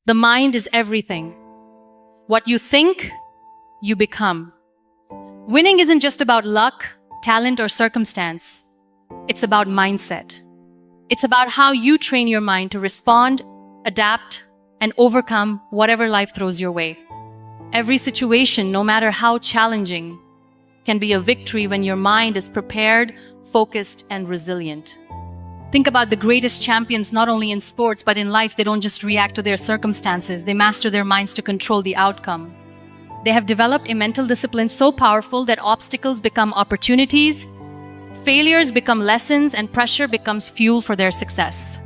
The mind is everything. What you think, you become. Winning isn't just about luck, talent, or circumstance. It's about mindset. It's about how you train your mind to respond, adapt, and overcome whatever life throws your way. Every situation, no matter how challenging, can be a victory when your mind is prepared, focused, and resilient. Think about the greatest champions, not only in sports, but in life. They don't just react to their circumstances. They master their minds to control the outcome. They have developed a mental discipline so powerful that obstacles become opportunities, failures become lessons, and pressure becomes fuel for their success.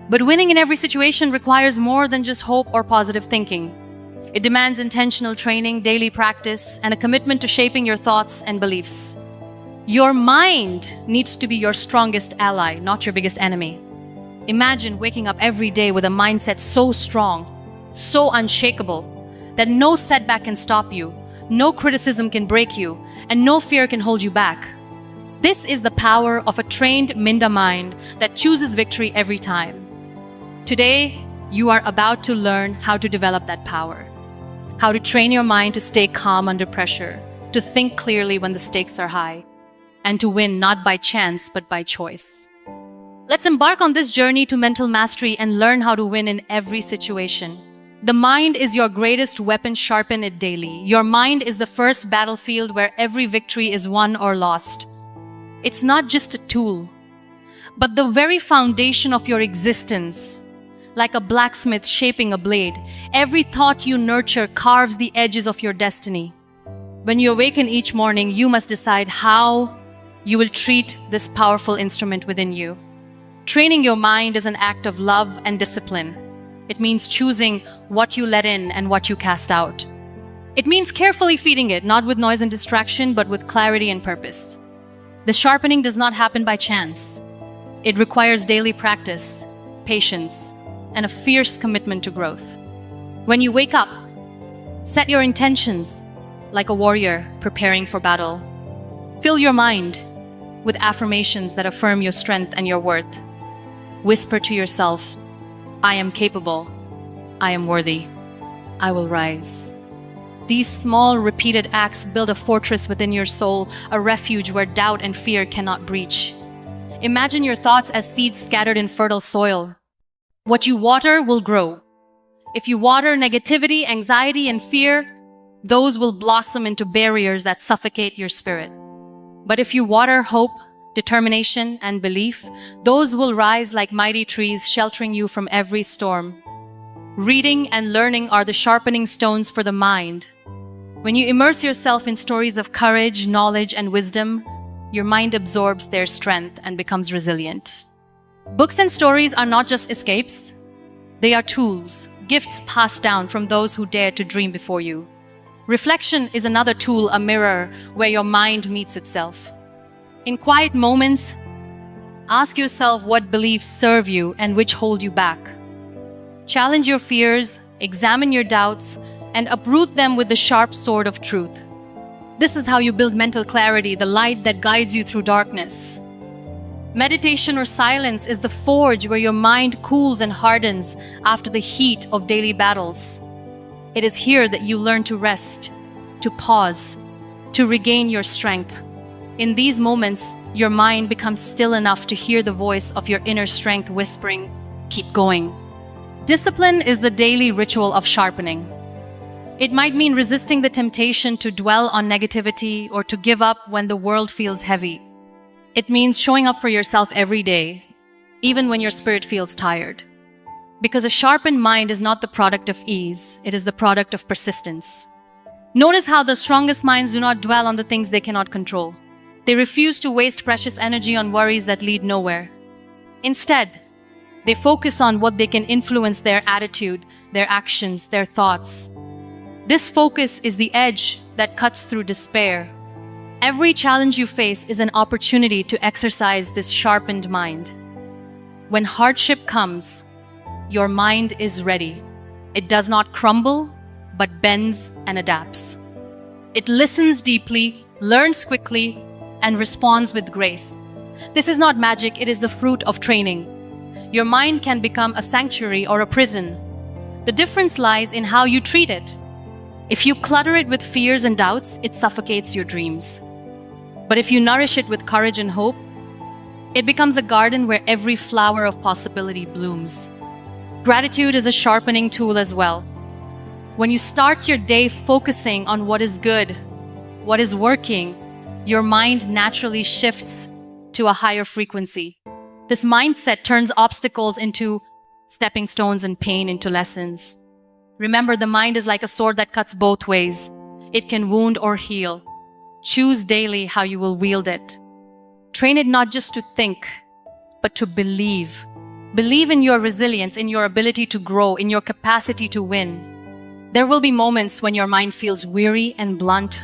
But winning in every situation requires more than just hope or positive thinking. It demands intentional training, daily practice, and a commitment to shaping your thoughts and beliefs. Your mind needs to be your strongest ally, not your biggest enemy. Imagine waking up every day with a mindset so strong, so unshakable, that no setback can stop you, no criticism can break you, and no fear can hold you back. This is the power of a trained Minda mind that chooses victory every time. Today, you are about to learn how to develop that power. How to train your mind to stay calm under pressure, to think clearly when the stakes are high, and to win not by chance but by choice. Let's embark on this journey to mental mastery and learn how to win in every situation. The mind is your greatest weapon, sharpen it daily. Your mind is the first battlefield where every victory is won or lost. It's not just a tool, but the very foundation of your existence. Like a blacksmith shaping a blade, every thought you nurture carves the edges of your destiny. When you awaken each morning, you must decide how you will treat this powerful instrument within you. Training your mind is an act of love and discipline. It means choosing what you let in and what you cast out. It means carefully feeding it, not with noise and distraction, but with clarity and purpose. The sharpening does not happen by chance. It requires daily practice, patience, and a fierce commitment to growth. When you wake up, set your intentions like a warrior preparing for battle. Fill your mind with affirmations that affirm your strength and your worth. Whisper to yourself, I am capable, I am worthy, I will rise. These small, repeated acts build a fortress within your soul, a refuge where doubt and fear cannot breach. Imagine your thoughts as seeds scattered in fertile soil. What you water will grow. If you water negativity, anxiety, and fear, those will blossom into barriers that suffocate your spirit. But if you water hope, determination, and belief, those will rise like mighty trees, sheltering you from every storm. Reading and learning are the sharpening stones for the mind. When you immerse yourself in stories of courage, knowledge, and wisdom, your mind absorbs their strength and becomes resilient. Books and stories are not just escapes. They are tools, gifts passed down from those who dared to dream before you. Reflection is another tool, a mirror where your mind meets itself. In quiet moments, ask yourself what beliefs serve you and which hold you back. Challenge your fears, examine your doubts, and uproot them with the sharp sword of truth. This is how you build mental clarity, the light that guides you through darkness. Meditation or silence is the forge where your mind cools and hardens after the heat of daily battles. It is here that you learn to rest, to pause, to regain your strength. In these moments, your mind becomes still enough to hear the voice of your inner strength whispering, "Keep going." Discipline is the daily ritual of sharpening. It might mean resisting the temptation to dwell on negativity or to give up when the world feels heavy. It means showing up for yourself every day, even when your spirit feels tired. Because a sharpened mind is not the product of ease, it is the product of persistence. Notice how the strongest minds do not dwell on the things they cannot control. They refuse to waste precious energy on worries that lead nowhere. Instead, they focus on what they can influence: their attitude, their actions, their thoughts. This focus is the edge that cuts through despair. Every challenge you face is an opportunity to exercise this sharpened mind. When hardship comes, your mind is ready. It does not crumble, but bends and adapts. It listens deeply, learns quickly, and responds with grace. This is not magic, it is the fruit of training. Your mind can become a sanctuary or a prison, The difference lies in how you treat it. If you clutter it with fears and doubts, it suffocates your dreams. But if you nourish it with courage and hope, it becomes a garden where every flower of possibility blooms. Gratitude is a sharpening tool as well. When you start your day focusing on what is good, what is working, your mind naturally shifts to a higher frequency. This mindset turns obstacles into stepping stones and pain into lessons. Remember, the mind is like a sword that cuts both ways. It can wound or heal. Choose daily how you will wield it. Train it not just to think, but to believe. Believe in your resilience, in your ability to grow, in your capacity to win. There will be moments when your mind feels weary and blunt,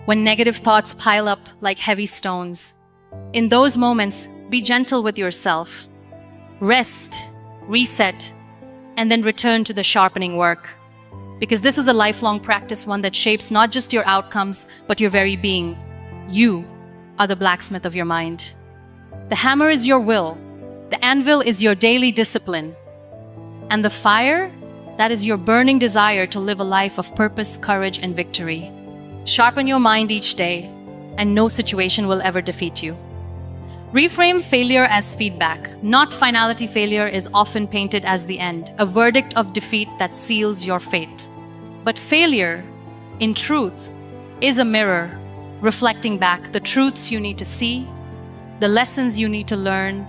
when negative thoughts pile up like heavy stones. In those moments, be gentle with yourself. Rest, reset, and then return to the sharpening work. Because this is a lifelong practice, one that shapes not just your outcomes, but your very being. You are the blacksmith of your mind. The hammer is your will. The anvil is your daily discipline. And the fire, that is your burning desire to live a life of purpose, courage, and victory. Sharpen your mind each day, and no situation will ever defeat you. Reframe failure as feedback. Not finality. Failure is often painted as the end, a verdict of defeat that seals your fate. But failure, in truth, is a mirror, reflecting back the truths you need to see, the lessons you need to learn,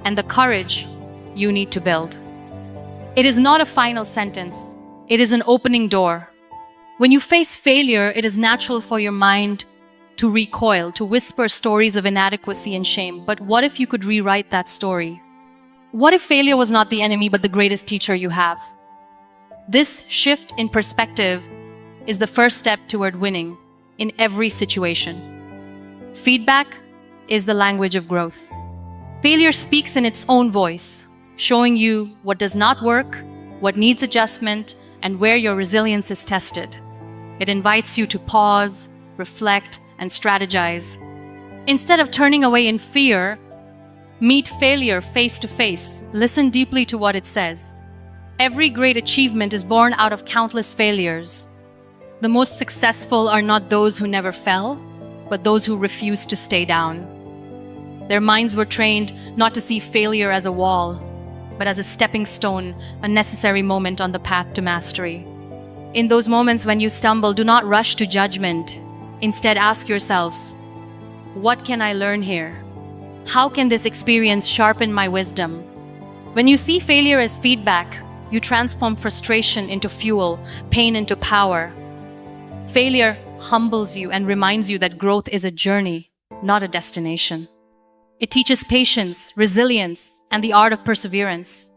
and the courage you need to build. It is not a final sentence. It is an opening door. When you face failure, it is natural for your mind to recoil, to whisper stories of inadequacy and shame. But what if you could rewrite that story? What if failure was not the enemy, but the greatest teacher you have? This shift in perspective is the first step toward winning in every situation. Feedback is the language of growth. Failure speaks in its own voice, showing you what does not work, what needs adjustment, and where your resilience is tested. It invites you to pause, reflect, and strategize. Instead of turning away in fear, meet failure face to face. Listen deeply to what it says. Every great achievement is born out of countless failures. The most successful are not those who never fell, but those who refused to stay down. Their minds were trained not to see failure as a wall, but as a stepping stone, a necessary moment on the path to mastery. In those moments when you stumble, do not rush to judgment. Instead, ask yourself, what can I learn here? How can this experience sharpen my wisdom? When you see failure as feedback, you transform frustration into fuel, pain into power. Failure humbles you and reminds you that growth is a journey, not a destination. It teaches patience, resilience, and the art of perseverance.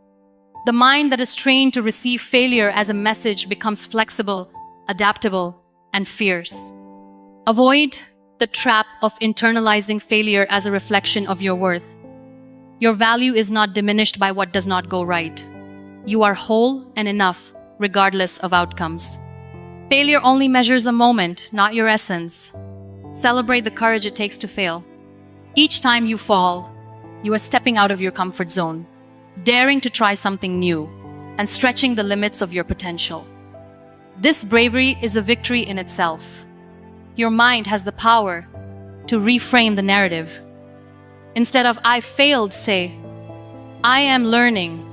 The mind that is trained to receive failure as a message becomes flexible, adaptable, and fierce. Avoid the trap of internalizing failure as a reflection of your worth. Your value is not diminished by what does not go right. You are whole and enough, regardless of outcomes. Failure only measures a moment, not your essence. Celebrate the courage it takes to fail. Each time you fall, you are stepping out of your comfort zone, daring to try something new, and stretching the limits of your potential. This bravery is a victory in itself. Your mind has the power to reframe the narrative. Instead of "I failed," say, "I am learning."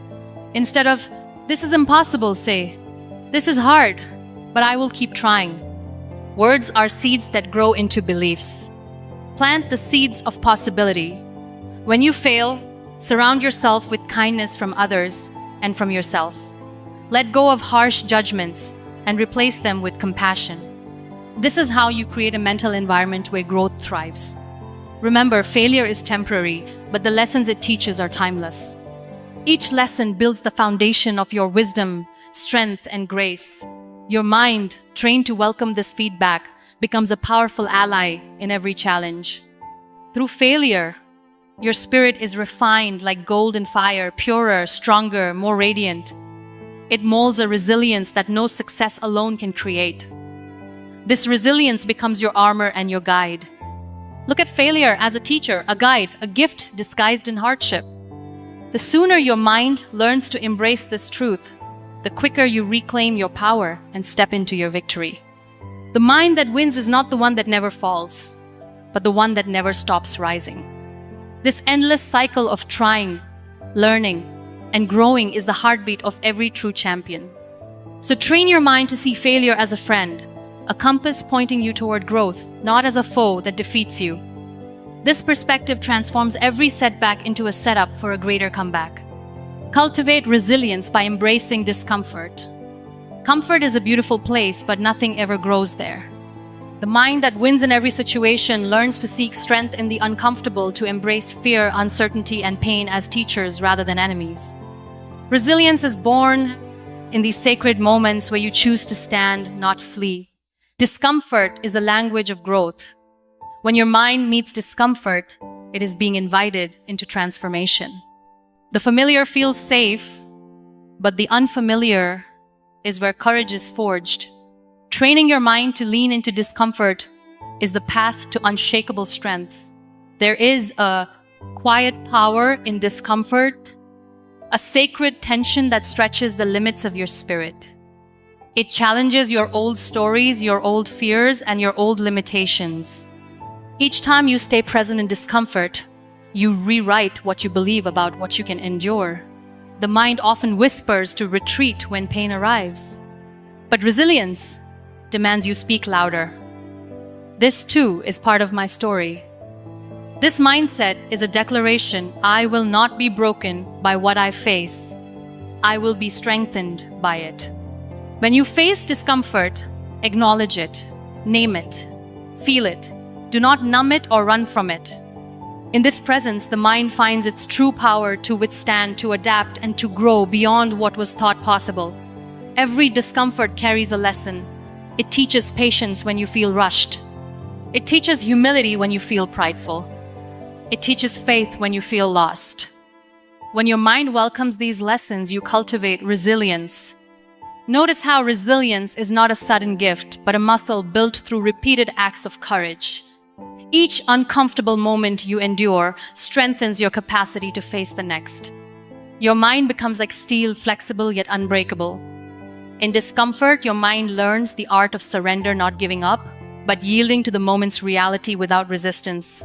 Instead of "This is impossible," say, "This is hard, but I will keep trying." Words are seeds that grow into beliefs. Plant the seeds of possibility. When you fail, surround yourself with kindness from others and from yourself. Let go of harsh judgments and replace them with compassion. This is how you create a mental environment where growth thrives. Remember, failure is temporary, but the lessons it teaches are timeless. Each lesson builds the foundation of your wisdom, strength, and grace. Your mind, trained to welcome this feedback, becomes a powerful ally in every challenge. Through failure, your spirit is refined like gold in fire, purer, stronger, more radiant. It molds a resilience that no success alone can create. This resilience becomes your armor and your guide. Look at failure as a teacher, a guide, a gift disguised in hardship. The sooner your mind learns to embrace this truth, the quicker you reclaim your power and step into your victory. The mind that wins is not the one that never falls, but the one that never stops rising. This endless cycle of trying, learning, and growing is the heartbeat of every true champion. So train your mind to see failure as a friend, a compass pointing you toward growth, not as a foe that defeats you. This perspective transforms every setback into a setup for a greater comeback. Cultivate resilience by embracing discomfort. Comfort is a beautiful place, but nothing ever grows there. The mind that wins in every situation learns to seek strength in the uncomfortable, to embrace fear, uncertainty, and pain as teachers rather than enemies. Resilience is born in these sacred moments where you choose to stand, not flee. Discomfort is the language of growth. When your mind meets discomfort, it is being invited into transformation. The familiar feels safe, but the unfamiliar is where courage is forged. Training your mind to lean into discomfort is the path to unshakable strength. There is a quiet power in discomfort, a sacred tension that stretches the limits of your spirit. It challenges your old stories, your old fears, and your old limitations. Each time you stay present in discomfort, you rewrite what you believe about what you can endure. The mind often whispers to retreat when pain arrives. But resilience demands you speak louder. This too is part of my story. This mindset is a declaration: I will not be broken by what I face. I will be strengthened by it. When you face discomfort, acknowledge it, name it, feel it. Do not numb it or run from it. In this presence, the mind finds its true power to withstand, to adapt, and to grow beyond what was thought possible. Every discomfort carries a lesson. It teaches patience when you feel rushed. It teaches humility when you feel prideful. It teaches faith when you feel lost. When your mind welcomes these lessons, you cultivate resilience. Notice how resilience is not a sudden gift, but a muscle built through repeated acts of courage. Each uncomfortable moment you endure strengthens your capacity to face the next. Your mind becomes like steel, flexible yet unbreakable. In discomfort, your mind learns the art of surrender, not giving up, but yielding to the moment's reality without resistance.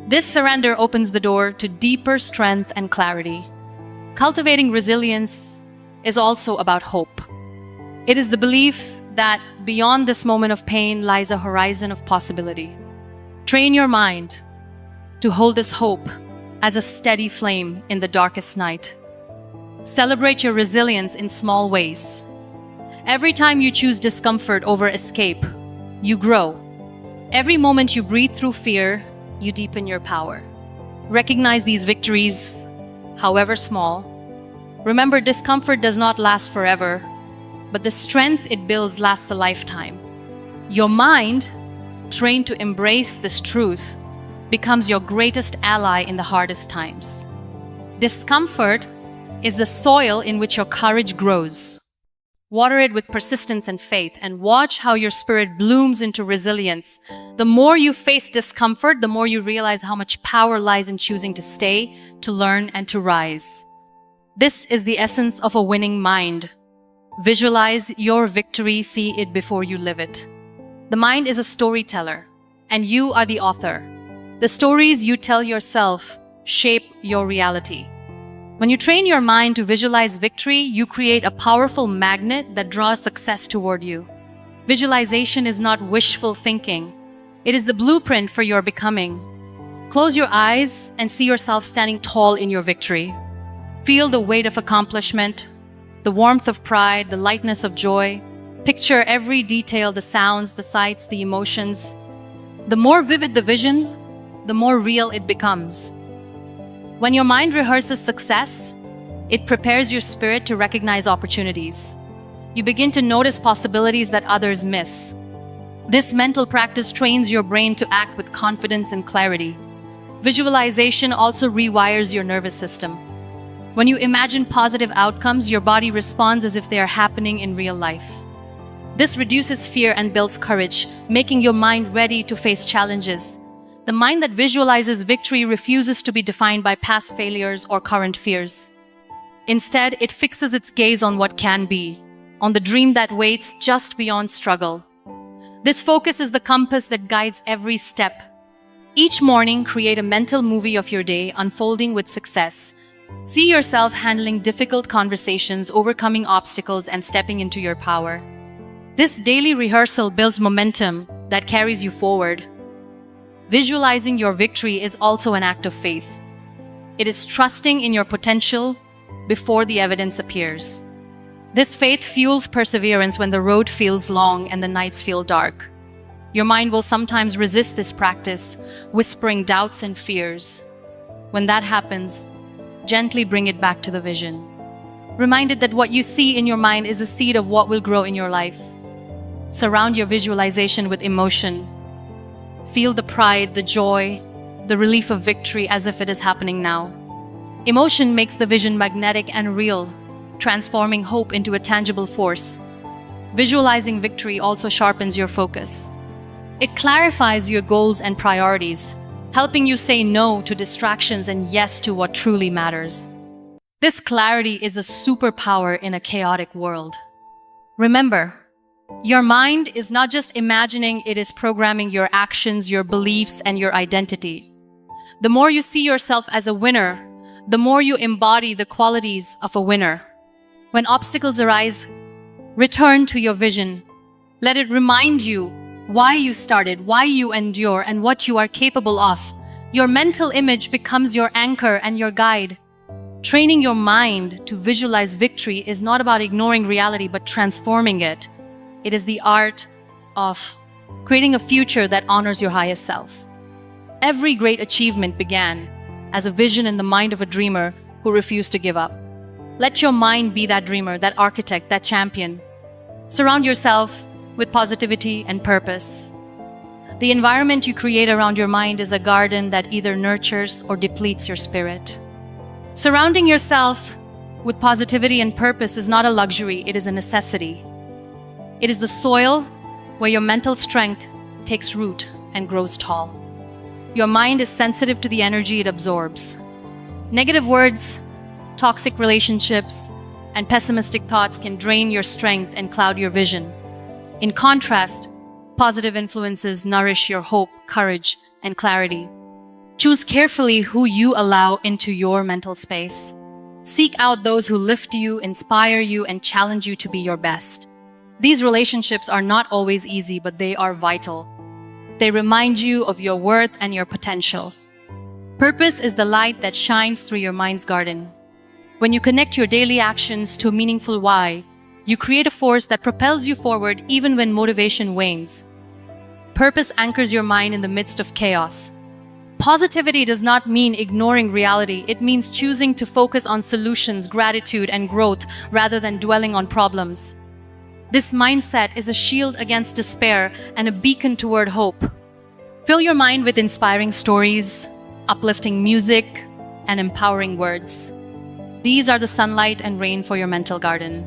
This surrender opens the door to deeper strength and clarity. Cultivating resilience is also about hope. It is the belief that beyond this moment of pain lies a horizon of possibility. Train your mind to hold this hope as a steady flame in the darkest night. Celebrate your resilience in small ways. Every time you choose discomfort over escape, you grow. Every moment you breathe through fear, you deepen your power. Recognize these victories, however small. Remember, discomfort does not last forever, but the strength it builds lasts a lifetime. Your mind, trained to embrace this truth, becomes your greatest ally in the hardest times. Discomfort is the soil in which your courage grows. Water it with persistence and faith, and watch how your spirit blooms into resilience. The more you face discomfort, the more you realize how much power lies in choosing to stay, to learn, and to rise. This is the essence of a winning mind. Visualize your victory, see it before you live it. The mind is a storyteller, and you are the author. The stories you tell yourself shape your reality. When you train your mind to visualize victory, you create a powerful magnet that draws success toward you. Visualization is not wishful thinking. It is the blueprint for your becoming. Close your eyes and see yourself standing tall in your victory. Feel the weight of accomplishment, the warmth of pride, the lightness of joy. Picture every detail, the sounds, the sights, the emotions. The more vivid the vision, the more real it becomes. When your mind rehearses success, it prepares your spirit to recognize opportunities. You begin to notice possibilities that others miss. This mental practice trains your brain to act with confidence and clarity. Visualization also rewires your nervous system. When you imagine positive outcomes, your body responds as if they are happening in real life. This reduces fear and builds courage, making your mind ready to face challenges. The mind that visualizes victory refuses to be defined by past failures or current fears. Instead, it fixes its gaze on what can be, on the dream that waits just beyond struggle. This focus is the compass that guides every step. Each morning, create a mental movie of your day unfolding with success. See yourself handling difficult conversations, overcoming obstacles, and stepping into your power. This daily rehearsal builds momentum that carries you forward. Visualizing your victory is also an act of faith. It is trusting in your potential before the evidence appears. This faith fuels perseverance when the road feels long and the nights feel dark. Your mind will sometimes resist this practice, whispering doubts and fears. When that happens, gently bring it back to the vision. Remind it that what you see in your mind is a seed of what will grow in your life. Surround your visualization with emotion. Feel the pride, the joy, the relief of victory as if it is happening now. Emotion makes the vision magnetic and real, transforming hope into a tangible force. Visualizing victory also sharpens your focus. It clarifies your goals and priorities, helping you say no to distractions and yes to what truly matters. This clarity is a superpower in a chaotic world. Remember, your mind is not just imagining, it is programming your actions, your beliefs, and your identity. The more you see yourself as a winner, the more you embody the qualities of a winner. When obstacles arise, return to your vision. Let it remind you why you started, why you endure, and what you are capable of. Your mental image becomes your anchor and your guide. Training your mind to visualize victory is not about ignoring reality but transforming it. It is the art of creating a future that honors your highest self. Every great achievement began as a vision in the mind of a dreamer who refused to give up. Let your mind be that dreamer, that architect, that champion. Surround yourself with positivity and purpose. The environment you create around your mind is a garden that either nurtures or depletes your spirit. Surrounding yourself with positivity and purpose is not a luxury, it is a necessity. It is the soil where your mental strength takes root and grows tall. Your mind is sensitive to the energy it absorbs. Negative words, toxic relationships, and pessimistic thoughts can drain your strength and cloud your vision. In contrast, positive influences nourish your hope, courage, and clarity. Choose carefully who you allow into your mental space. Seek out those who lift you, inspire you, and challenge you to be your best. These relationships are not always easy, but they are vital. They remind you of your worth and your potential. Purpose is the light that shines through your mind's garden. When you connect your daily actions to a meaningful why, you create a force that propels you forward even when motivation wanes. Purpose anchors your mind in the midst of chaos. Positivity does not mean ignoring reality. It means choosing to focus on solutions, gratitude, and growth rather than dwelling on problems. This mindset is a shield against despair and a beacon toward hope. Fill your mind with inspiring stories, uplifting music, and empowering words. These are the sunlight and rain for your mental garden.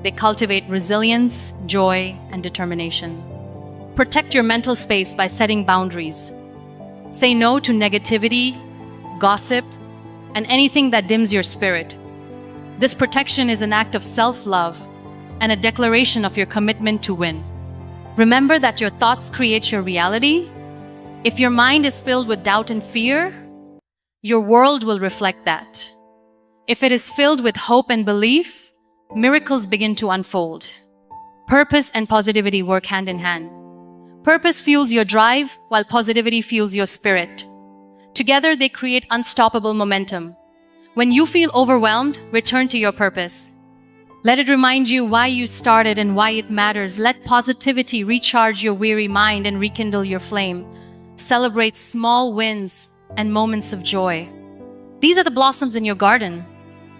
They cultivate resilience, joy, and determination. Protect your mental space by setting boundaries. Say no to negativity, gossip, and anything that dims your spirit. This protection is an act of self-love and a declaration of your commitment to win. Remember that your thoughts create your reality. If your mind is filled with doubt and fear, your world will reflect that. If it is filled with hope and belief, miracles begin to unfold. Purpose and positivity work hand in hand. Purpose fuels your drive, while positivity fuels your spirit. Together, they create unstoppable momentum. When you feel overwhelmed, return to your purpose. Let it remind you why you started and why it matters. Let positivity recharge your weary mind and rekindle your flame. Celebrate small wins and moments of joy. These are the blossoms in your garden,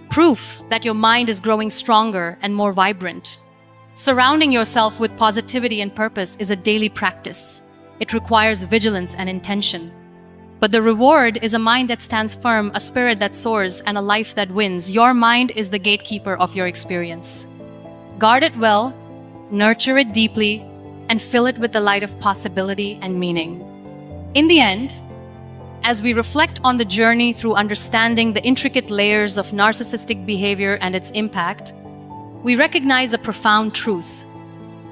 proof that your mind is growing stronger and more vibrant. Surrounding yourself with positivity and purpose is a daily practice. It requires vigilance and intention. But the reward is a mind that stands firm, a spirit that soars, and a life that wins. Your mind is the gatekeeper of your experience. Guard it well, nurture it deeply, and fill it with the light of possibility and meaning. In the end, As we reflect on the journey through understanding the intricate layers of narcissistic behavior and its impact, we recognize a profound truth.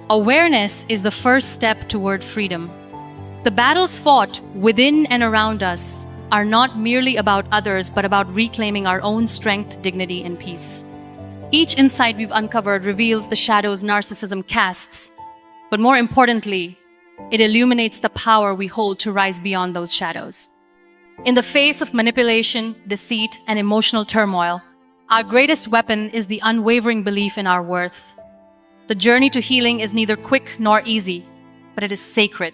Awareness is the first step toward freedom. The battles fought within and around us are not merely about others, but about reclaiming our own strength, dignity, and peace. Each insight we've uncovered reveals the shadows narcissism casts, but more importantly, it illuminates the power we hold to rise beyond those shadows. In the face of manipulation, deceit, and emotional turmoil, our greatest weapon is the unwavering belief in our worth. The journey to healing is neither quick nor easy, but it is sacred.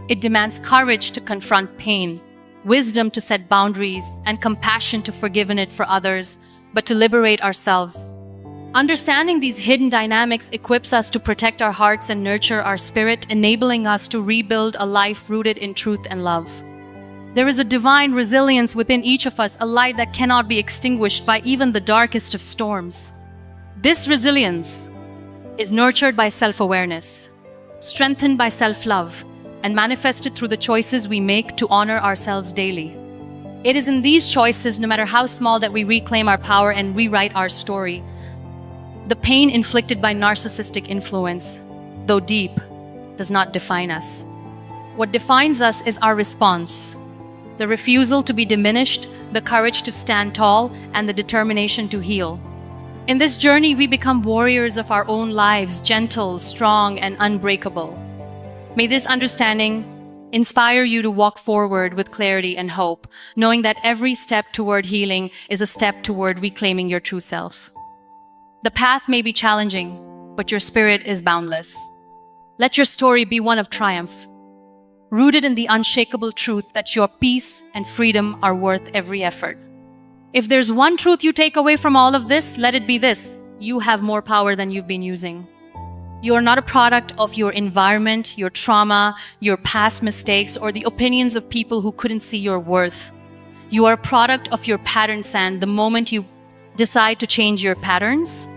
It demands courage to confront pain, wisdom to set boundaries, and compassion to forgive in it for others, but to liberate ourselves. Understanding these hidden dynamics equips us to protect our hearts and nurture our spirit, enabling us to rebuild a life rooted in truth and love. There is a divine resilience within each of us, a light that cannot be extinguished by even the darkest of storms. This resilience is nurtured by self-awareness, strengthened by self-love, and manifested through the choices we make to honor ourselves daily. It is in these choices, no matter how small, that we reclaim our power and rewrite our story. The pain inflicted by narcissistic influence, though deep, does not define us. What defines us is our response, the refusal to be diminished, the courage to stand tall, and the determination to heal. In this journey, we become warriors of our own lives, gentle, strong, and unbreakable. May this understanding inspire you to walk forward with clarity and hope, knowing that every step toward healing is a step toward reclaiming your true self. The path may be challenging, but your spirit is boundless. Let your story be one of triumph, rooted in the unshakable truth that your peace and freedom are worth every effort. If there's one truth you take away from all of this, let it be this: you have more power than you've been using. You are not a product of your environment, your trauma, your past mistakes, or the opinions of people who couldn't see your worth. You are a product of your patterns, and the moment you decide to change your patterns,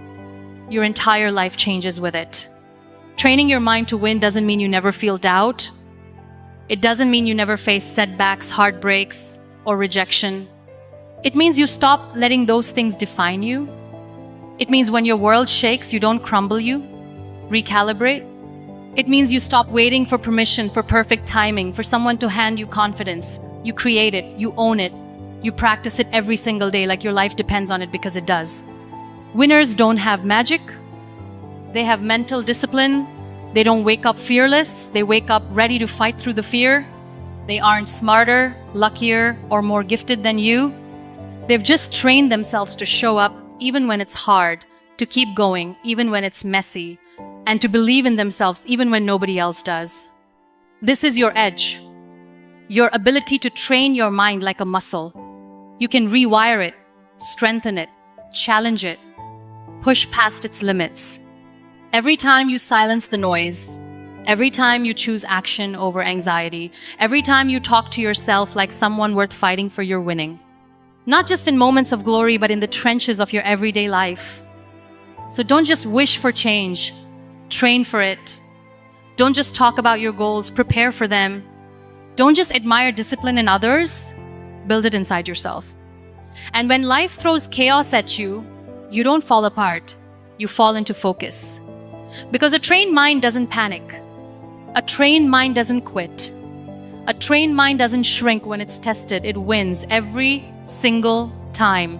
your entire life changes with it. Training your mind to win doesn't mean you never feel doubt. It doesn't mean you never face setbacks, heartbreaks, or rejection. It means you stop letting those things define you. It means when your world shakes, you don't crumble, you recalibrate. It means you stop waiting for permission, for perfect timing, for someone to hand you confidence. You create it, you own it, you practice it every single day like your life depends on it, because it does. Winners don't have magic. They have mental discipline. They don't wake up fearless. They wake up ready to fight through the fear. They aren't smarter, luckier, or more gifted than you. They've just trained themselves to show up even when it's hard, to keep going even when it's messy, and to believe in themselves even when nobody else does. This is your edge, your ability to train your mind like a muscle. You can rewire it, strengthen it, challenge it, push past its limits. Every time you silence the noise, every time you choose action over anxiety, every time you talk to yourself like someone worth fighting for, you're winning. Not just in moments of glory, but in the trenches of your everyday life. So don't just wish for change, train for it. Don't just talk about your goals, prepare for them. Don't just admire discipline in others, build it inside yourself. And when life throws chaos at you, you don't fall apart, you fall into focus. Because a trained mind doesn't panic. A trained mind doesn't quit. A trained mind doesn't shrink when it's tested. It wins every single time.